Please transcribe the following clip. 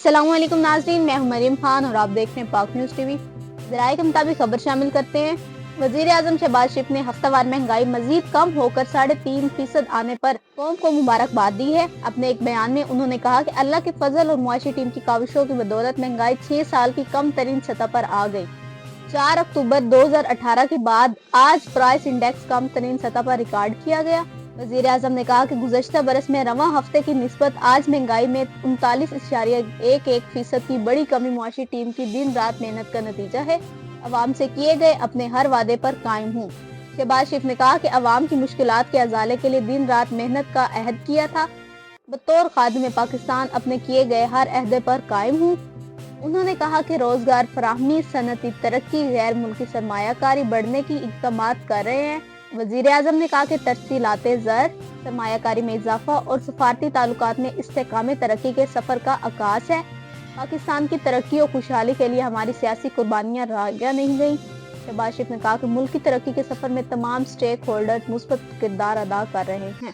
अस्सलाम वालेकुम नाज़रीन, मैं हूं मरियम खान और आप देख रहे हैं पाक न्यूज़ टीवी। ज़राए के मुताबिक खबर शामिल करते हैं। वज़ीर आज़म शहबाज शरीफ ने हफ्तावार महंगाई मजीद कम होकर 3.5% आने पर कौम को मुबारकबाद दी है। अपने एक बयान में उन्होंने कहा कि अल्लाह के फजल और मुआशी टीम की काविशों की बदौलत महंगाई 6 साल की कम तरीन सतह पर आ गई। 4 अक्टूबर 2018 के बाद आज प्राइस इंडेक्स कम तरीन सतह पर रिकॉर्ड किया गया। वज़ीर आज़म ने कहा कि गुज़श्ता बरस में रवां हफ्ते की निस्बत आज महंगाई में 39.11% की बड़ी कमी मुआशी टीम की दिन रात मेहनत का नतीजा है। अवाम से किए गए अपने हर वादे पर कायम हूँ। शहबाज शरीफ ने कहा कि अवाम की मुश्किलात के अजाले के लिए दिन रात मेहनत का अहद किया था। बतौर खादिम पाकिस्तान अपने किए गए हर अहदे पर कायम हूँ। उन्होंने कहा कि रोजगार फराहमी, सनती तरक्की, गैर मुल्की सरमायाकारी बढ़ने की इक़दामात कर रहे हैं। वज़ीर आज़म ने कहा कि तरसीलाते ज़र, सरमायाकारी में इजाफा और सफारती ताल्लुकात में इस्तेकाम तरक्की के सफ़र का आगाज़ है। पाकिस्तान की तरक्की और खुशहाली के लिए हमारी सियासी कुर्बानियाँ राया नहीं गई। शहबाज शरीफ ने कहा कि मुल्क की तरक्की के सफ़र में तमाम स्टेक होल्डर्स मुस्बत किरदार अदा कर रहे हैं।